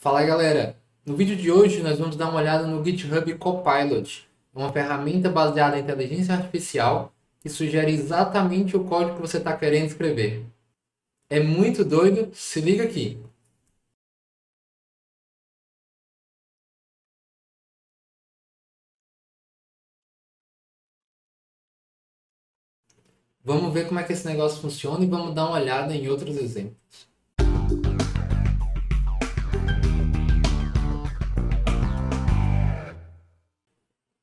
Fala galera, no vídeo de hoje nós vamos dar uma olhada no GitHub Copilot, uma ferramenta baseada em inteligência artificial que sugere exatamente o código que você está querendo escrever. É muito doido, se liga aqui. Vamos ver como é que esse negócio funciona e vamos dar uma olhada em outros exemplos.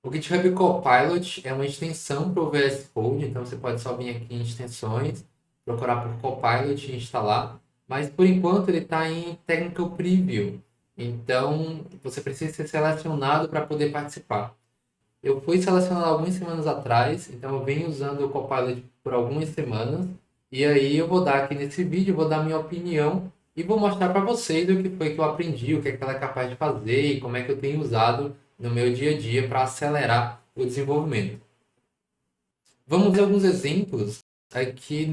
O GitHub Copilot é uma extensão para o VS Code, então você pode só vir aqui em extensões, procurar por Copilot e instalar, mas por enquanto ele está em Technical Preview, então você precisa ser selecionado para poder participar. Eu fui selecionado algumas semanas atrás, então eu venho usando o Copilot por algumas semanas, e aí eu vou dar aqui nesse vídeo, vou dar minha opinião e vou mostrar para vocês o que foi que eu aprendi, o que é que ela é capaz de fazer e como é que eu tenho usado no meu dia a dia para acelerar o desenvolvimento. Vamos ver alguns exemplos aqui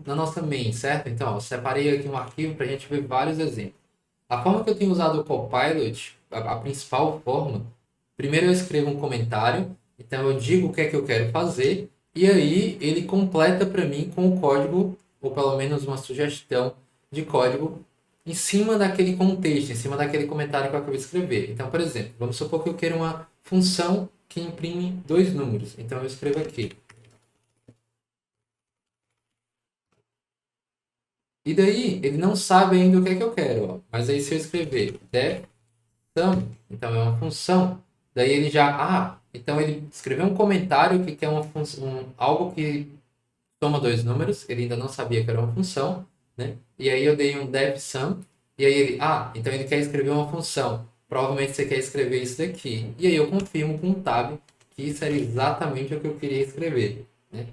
na nossa main, certo? Então, ó, eu separei aqui um arquivo para a gente ver vários exemplos. A forma que eu tenho usado o Copilot, a principal forma, primeiro eu escrevo um comentário, então eu digo o que é que eu quero fazer, e aí ele completa para mim com o código, ou pelo menos uma sugestão de código, em cima daquele contexto, em cima daquele comentário que eu acabei de escrever. Então, por exemplo, vamos supor que eu quero uma função que imprime dois números. Então eu escrevo aqui. E daí ele não sabe ainda o que é que eu quero, ó. Mas aí se eu escrever def sum, então é uma função, daí ele já, então ele escreveu um comentário que quer uma função, algo que toma dois números, ele ainda não sabia que era uma função, né? E aí eu dei um def sum, e aí ele, então ele quer escrever uma função. Provavelmente você quer escrever isso daqui. E aí eu confirmo com um tab que isso era exatamente o que eu queria escrever, né?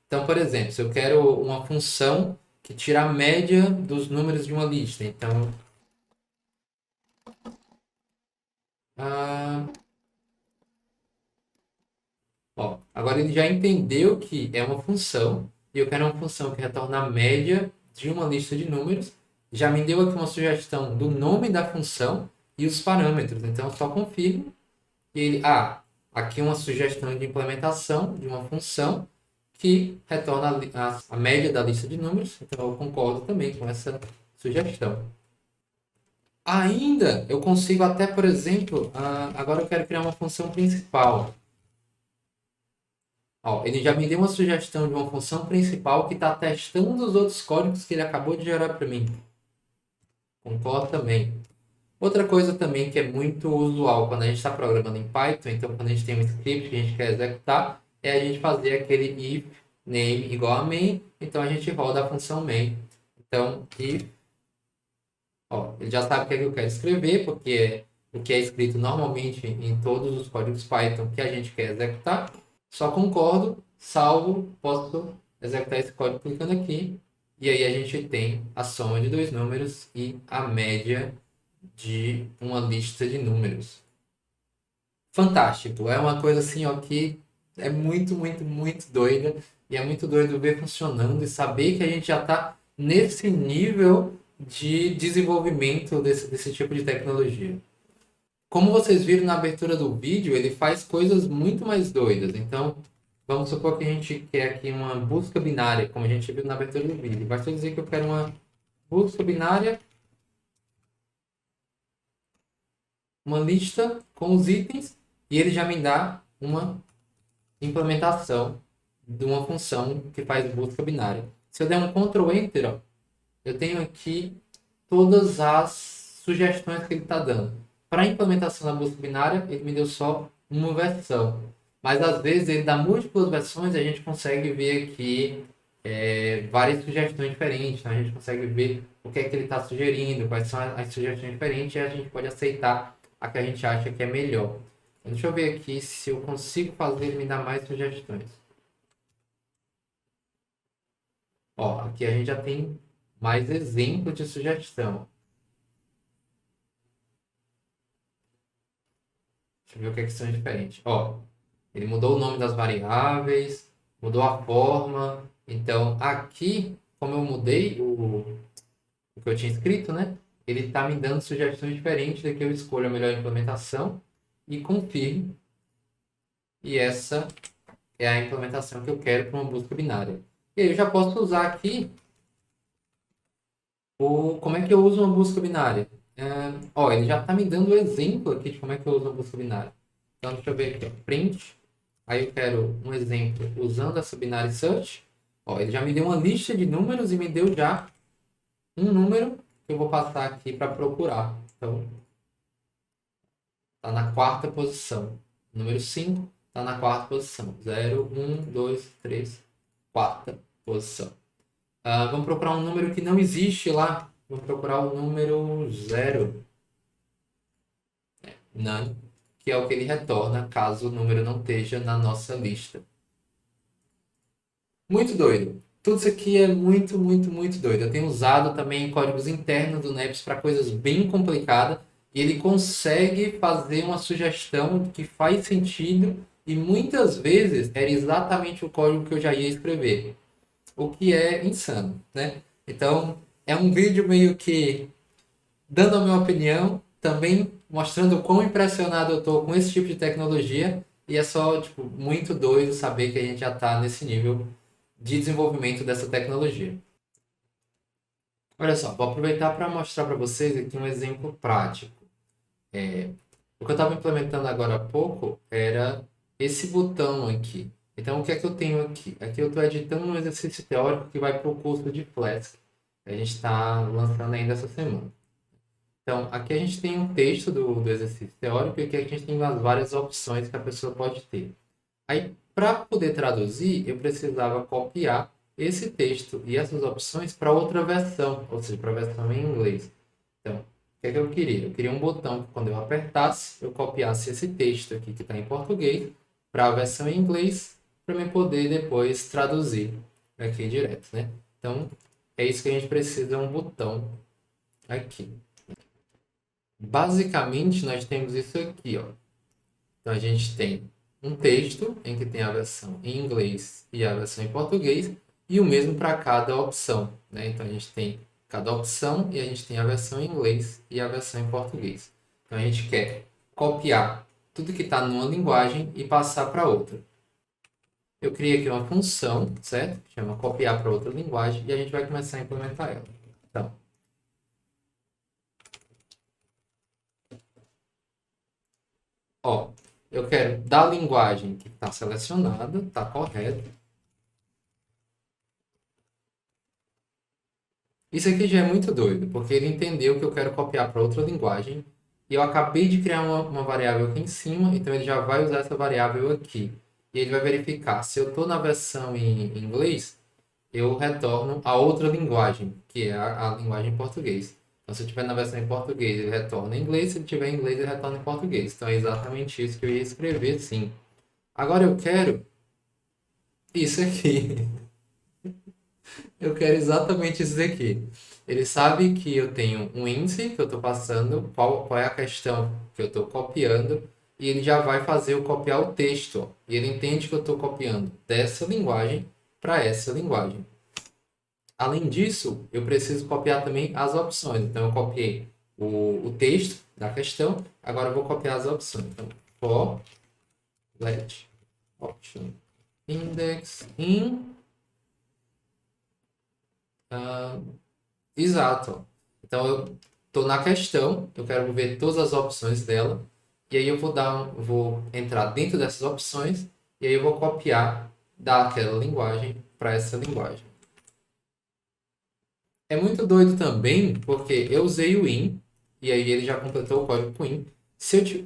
Então, por exemplo, se eu quero uma função que tira a média dos números de uma lista, então, ah, ó, agora ele já entendeu que é uma função, e eu quero uma função que retorna a média de uma lista de números. Já me deu aqui uma sugestão do nome da função e os parâmetros. Então, eu só confirmo e ele, aqui uma sugestão de implementação de uma função que retorna a média da lista de números. Então, eu concordo também com essa sugestão. Ainda eu consigo até, por exemplo, agora eu quero criar uma função principal. Ó, ele já me deu uma sugestão de uma função principal que está testando os outros códigos que ele acabou de gerar para mim. Concordo também. Outra coisa também que é muito usual quando a gente está programando em Python, então quando a gente tem um script que a gente quer executar, é a gente fazer aquele if name igual a main, então a gente roda a função main. Então, if, ó, ele já sabe o que é que eu quero escrever, porque é o que é escrito normalmente em todos os códigos Python que a gente quer executar. Só concordo, salvo, posso executar esse código clicando aqui. E aí a gente tem a soma de dois números e a média de uma lista de números. Fantástico, é uma coisa assim, ó, que é muito, muito, muito doida. E é muito doido ver funcionando e saber que a gente já está nesse nível de desenvolvimento desse tipo de tecnologia. Como vocês viram na abertura do vídeo, ele faz coisas muito mais doidas. Então, vamos supor que a gente quer aqui uma busca binária, como a gente viu na abertura do vídeo. Basta dizer que eu quero uma busca binária, uma lista com os itens, e ele já me dá uma implementação de uma função que faz busca binária. Se eu der um Ctrl Enter, ó, eu tenho aqui todas as sugestões que ele está dando. Para a implementação da busca binária, ele me deu só uma versão. Mas às vezes ele dá múltiplas versões e a gente consegue ver aqui várias sugestões diferentes. Então a gente consegue ver o que é que ele está sugerindo, quais são as sugestões diferentes e a gente pode aceitar a que a gente acha que é melhor. Então, deixa eu ver aqui se eu consigo fazer ele me dar mais sugestões. Ó, aqui a gente já tem mais exemplos de sugestão. Deixa eu ver o que é que são diferentes. Ó, ele mudou o nome das variáveis, mudou a forma. Então, aqui, como eu mudei o que eu tinha escrito, né? ele está me dando sugestões diferentes de que eu escolho a melhor implementação e confirmo. E essa é a implementação que eu quero para uma busca binária. E aí eu já posso usar aqui como é que eu uso uma busca binária. Ele já está me dando o exemplo aqui de como é que eu uso uma busca binária. Então, deixa eu ver aqui, ó, print. Aí eu quero um exemplo usando essa binary search. Ele já me deu uma lista de números e me deu já um número que eu vou passar aqui para procurar. Então, está na quarta posição. Número 5 está na quarta posição. 0, 1, 2, 3, quarta posição. Vamos procurar um número que não existe lá. Vamos procurar o número 0. None, que é o que ele retorna caso o número não esteja na nossa lista. Muito doido. Tudo isso aqui é muito, muito, muito doido. Eu tenho usado também códigos internos do Neps para coisas bem complicadas e ele consegue fazer uma sugestão que faz sentido e muitas vezes era exatamente o código que eu já ia escrever, o que é insano, né? Então, é um vídeo meio que dando a minha opinião, também mostrando o quão impressionado eu estou com esse tipo de tecnologia e é só, tipo, muito doido saber que a gente já está nesse nível de desenvolvimento dessa tecnologia. Olha só, vou aproveitar para mostrar para vocês aqui um exemplo prático. O que eu estava implementando agora há pouco era esse botão aqui. Então, o que é que eu tenho aqui? Aqui eu estou editando um exercício teórico que vai para o curso de Flask. A gente está lançando ainda essa semana. Então, aqui a gente tem um texto do exercício teórico e aqui a gente tem as várias opções que a pessoa pode ter. Aí, para poder traduzir, eu precisava copiar esse texto e essas opções para outra versão, ou seja, para a versão em inglês. Então, o que é que eu queria? Eu queria um botão que quando eu apertasse, eu copiasse esse texto aqui que está em português para a versão em inglês, para eu poder depois traduzir aqui direto, né? Então, é isso que a gente precisa, um botão aqui. Basicamente, nós temos isso aqui, ó. Então, a gente tem um texto em que tem a versão em inglês e a versão em português, e o mesmo para cada opção, né? Então, a gente tem cada opção e a gente tem a versão em inglês e a versão em português. Então, a gente quer copiar tudo que está numa linguagem e passar para outra. Eu criei aqui uma função, certo? Chama copiar para outra linguagem e a gente vai começar a implementar ela. Então, eu quero da linguagem que está selecionada, está correto. Isso aqui já é muito doido, porque ele entendeu que eu quero copiar para outra linguagem e eu acabei de criar uma variável aqui em cima, então ele já vai usar essa variável aqui. E ele vai verificar se eu estou na versão em inglês, eu retorno a outra linguagem, que é a linguagem em português. Então, se eu estiver na versão em português, ele retorna em inglês, se ele estiver em inglês, ele retorna em português. Então, é exatamente isso que eu ia escrever, sim. Agora eu quero isso aqui. Eu quero exatamente isso aqui. Ele sabe que eu tenho um índice que eu estou passando, qual é a questão que eu estou copiando, e ele já vai fazer eu copiar o texto. Ó. E ele entende que eu estou copiando dessa linguagem para essa linguagem. Além disso, eu preciso copiar também as opções. Então, eu copiei o texto da questão, agora eu vou copiar as opções. Então, for let option index in exato. Então eu estou na questão, eu quero ver todas as opções dela, e aí eu vou entrar dentro dessas opções, e aí eu vou copiar daquela linguagem para essa linguagem. É muito doido também, porque eu usei o in, e aí ele já completou o código com in.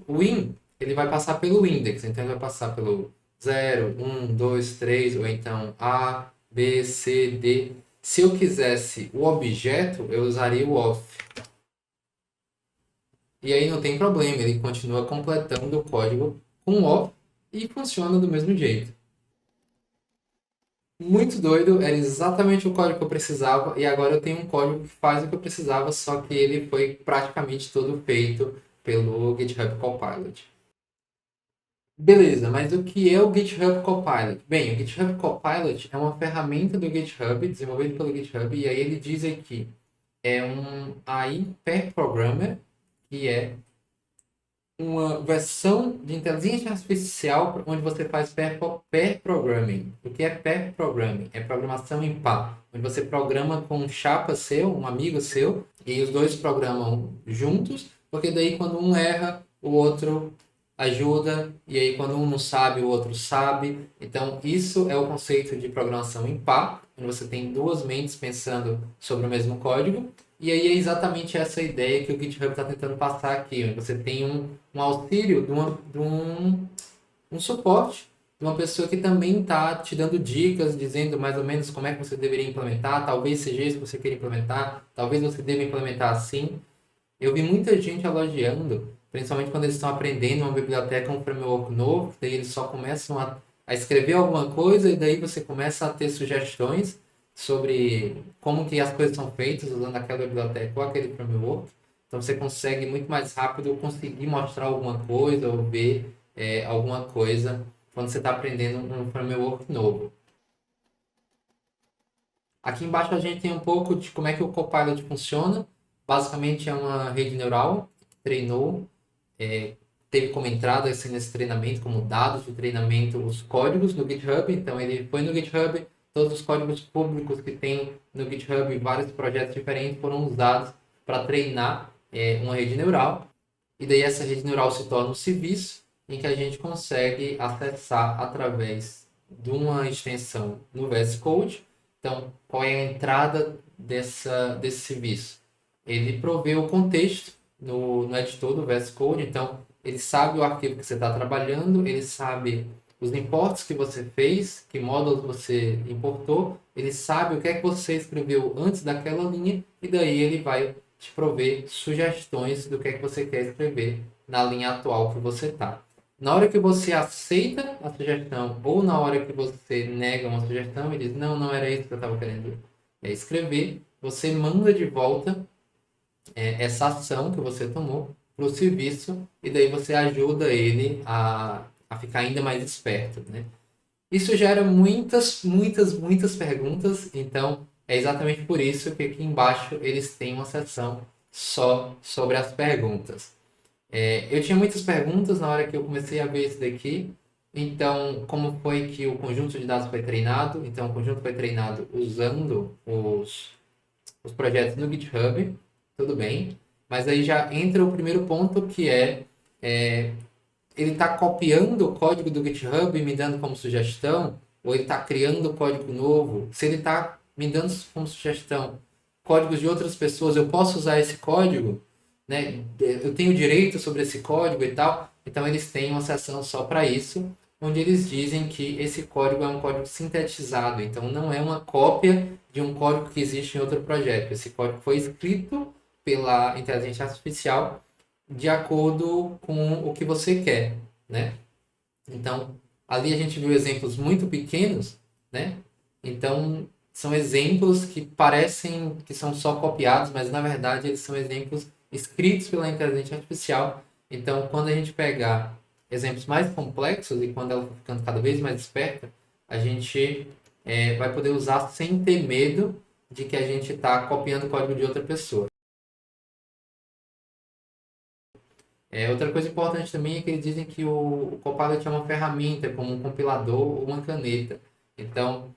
O in, ele vai passar pelo index, então ele vai passar pelo 0, 1, 2, 3, ou então A, B, C, D. Se eu quisesse o objeto, eu usaria o of. E aí não tem problema, ele continua completando o código com of e funciona do mesmo jeito. Muito doido, era exatamente o código que eu precisava e agora eu tenho um código que faz o que eu precisava, só que ele foi praticamente todo feito pelo GitHub Copilot. Beleza, mas o que é o GitHub Copilot? Bem, o GitHub Copilot é uma ferramenta do GitHub, desenvolvida pelo GitHub, e aí ele diz aqui, é um AI Pair Programmer, que é uma versão de inteligência artificial onde você faz pair programming. O que é pair programming? É programação em par, onde você programa com um chapa seu, um amigo seu, e os dois programam juntos, porque daí quando um erra, o outro ajuda, e aí quando um não sabe, o outro sabe. Então, isso é o conceito de programação em par, onde você tem duas mentes pensando sobre o mesmo código. E aí é exatamente essa ideia que o GitHub está tentando passar aqui, onde você tem um auxílio um suporte de uma pessoa que também está te dando dicas, dizendo mais ou menos como é que você deveria implementar, talvez seja isso que você queira implementar, talvez você deva implementar assim. Eu vi muita gente elogiando, principalmente quando eles estão aprendendo uma biblioteca, um framework novo, daí eles só começam a escrever alguma coisa e daí você começa a ter sugestões sobre como que as coisas são feitas usando aquela biblioteca ou aquele framework. Então você consegue muito mais rápido conseguir mostrar alguma coisa ou ver alguma coisa quando você está aprendendo um framework novo. Aqui embaixo a gente tem um pouco de como é que o Copilot funciona. Basicamente é uma rede neural que treinou, é, teve como entrada assim, nesse treinamento, como dados de treinamento, os códigos do GitHub. Então ele foi no GitHub, todos os códigos públicos que tem no GitHub, vários projetos diferentes foram usados para treinar uma rede neural. E daí essa rede neural se torna um serviço em que a gente consegue acessar através de uma extensão no VS Code. Então, qual é a entrada desse serviço? Ele provê o contexto no editor do VS Code, então ele sabe o arquivo que você está trabalhando, ele sabe os imports que você fez, que módulos você importou, ele sabe o que é que você escreveu antes daquela linha, e daí ele vai te prover sugestões do que é que você quer escrever na linha atual que você está. Na hora que você aceita a sugestão ou na hora que você nega uma sugestão e diz, não, não era isso que eu estava querendo escrever, você manda de volta essa ação que você tomou para o serviço e daí você ajuda ele a ficar ainda mais esperto, né? Isso gera muitas perguntas, então é exatamente por isso que aqui embaixo eles têm uma seção só sobre as perguntas. Eu tinha muitas perguntas na hora que eu comecei a ver isso daqui, então como foi que o conjunto de dados foi treinado? Então o conjunto foi treinado usando os projetos no GitHub, tudo bem, mas aí já entra o primeiro ponto que é ele está copiando o código do GitHub e me dando como sugestão, ou ele está criando código novo. Se ele está me dando como sugestão códigos de outras pessoas, eu posso usar esse código, né? Eu tenho direito sobre esse código e tal. Então eles têm uma seção só para isso, onde eles dizem que esse código é um código sintetizado, então não é uma cópia de um código que existe em outro projeto. Esse código foi escrito pela inteligência artificial de acordo com o que você quer, né? Então, ali a gente viu exemplos muito pequenos, né? Então, são exemplos que parecem que são só copiados, mas na verdade eles são exemplos escritos pela inteligência artificial. Então, quando a gente pegar exemplos mais complexos e quando ela for ficando cada vez mais esperta, a gente vai poder usar sem ter medo de que a gente está copiando o código de outra pessoa. Outra coisa importante também é que eles dizem que o Copilot é uma ferramenta, como um compilador ou uma caneta. Então,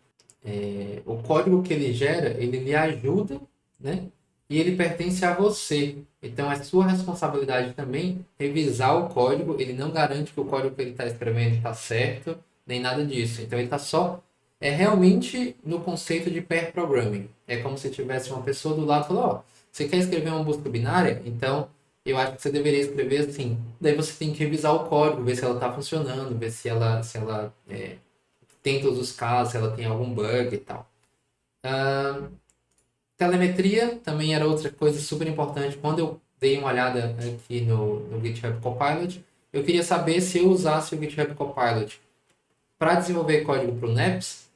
o código que ele gera, ele lhe ajuda, né? E ele pertence a você. Então, é sua responsabilidade também revisar o código. Ele não garante que o código que ele está escrevendo está certo, nem nada disso. Então, ele está só realmente no conceito de pair programming. É como se tivesse uma pessoa do lado e falou, ó, você quer escrever uma busca binária? Então, eu acho que você deveria escrever assim. Daí você tem que revisar o código, ver se ela está funcionando, ver se ela tem todos os casos, se ela tem algum bug e tal. Telemetria também era outra coisa super importante. Quando eu dei uma olhada aqui no GitHub Copilot, eu queria saber se eu usasse o GitHub Copilot para desenvolver código para o NEPS,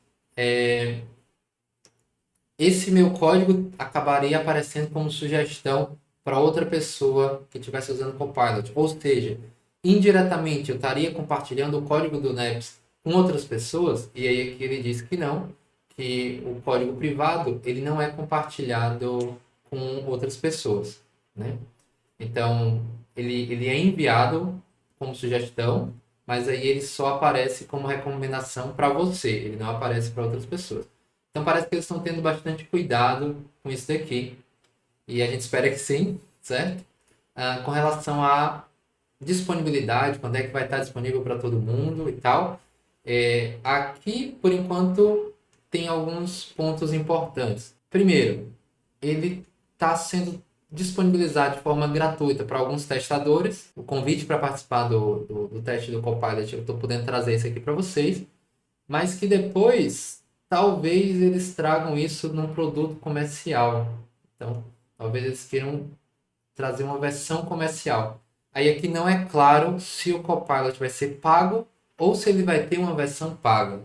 esse meu código acabaria aparecendo como sugestão para outra pessoa que estivesse usando o Copilot. Ou seja, indiretamente eu estaria compartilhando o código do NEPS com outras pessoas, e aí aqui ele diz que não, que o código privado ele não é compartilhado com outras pessoas, né? Então, ele é enviado como sugestão, mas aí ele só aparece como recomendação para você, ele não aparece para outras pessoas. Então, parece que eles estão tendo bastante cuidado com isso daqui, e a gente espera que sim, certo? Com relação à disponibilidade, quando é que vai estar disponível para todo mundo e tal. Aqui, por enquanto, tem alguns pontos importantes. Primeiro, ele está sendo disponibilizado de forma gratuita para alguns testadores. O convite para participar do teste do Copilot, eu estou podendo trazer isso aqui para vocês, mas que depois, talvez eles tragam isso num produto comercial. Então, talvez eles queiram trazer uma versão comercial. Aí aqui não é claro se o Copilot vai ser pago ou se ele vai ter uma versão paga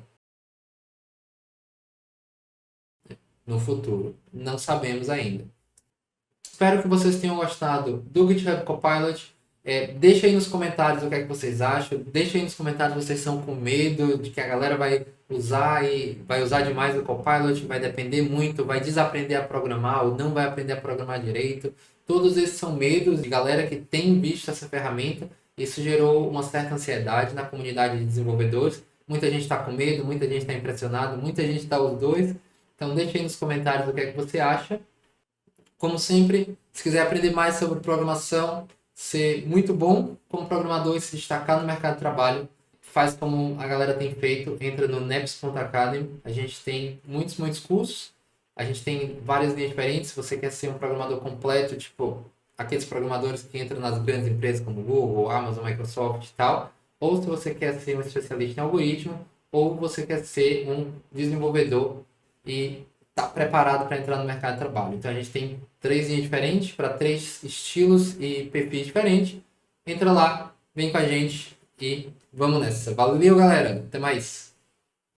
no futuro. Não sabemos ainda. Espero que vocês tenham gostado do GitHub Copilot. Deixa aí nos comentários o que é que vocês acham. Deixa aí nos comentários se vocês estão com medo de que a galera vai usar e vai usar demais o Copilot, vai depender muito, vai desaprender a programar ou não vai aprender a programar direito. Todos esses são medos de galera que tem visto essa ferramenta. Isso gerou uma certa ansiedade na comunidade de desenvolvedores. Muita gente está com medo, muita gente está impressionada, muita gente está os dois. Então deixa aí nos comentários o que é que você acha. Como sempre, se quiser aprender mais sobre programação, ser muito bom como programador e se destacar no mercado de trabalho, faz como a galera tem feito, entra no neps.academy. A gente tem muitos cursos, a gente tem várias linhas diferentes. Se você quer ser um programador completo, tipo aqueles programadores que entram nas grandes empresas como Google, Amazon, Microsoft e tal, ou se você quer ser um especialista em algoritmo, ou você quer ser um desenvolvedor e está preparado para entrar no mercado de trabalho. Então a gente tem 3 linhas diferentes para 3 estilos e perfis diferentes. Entra lá, vem com a gente e vamos nessa. Valeu, galera. Até mais.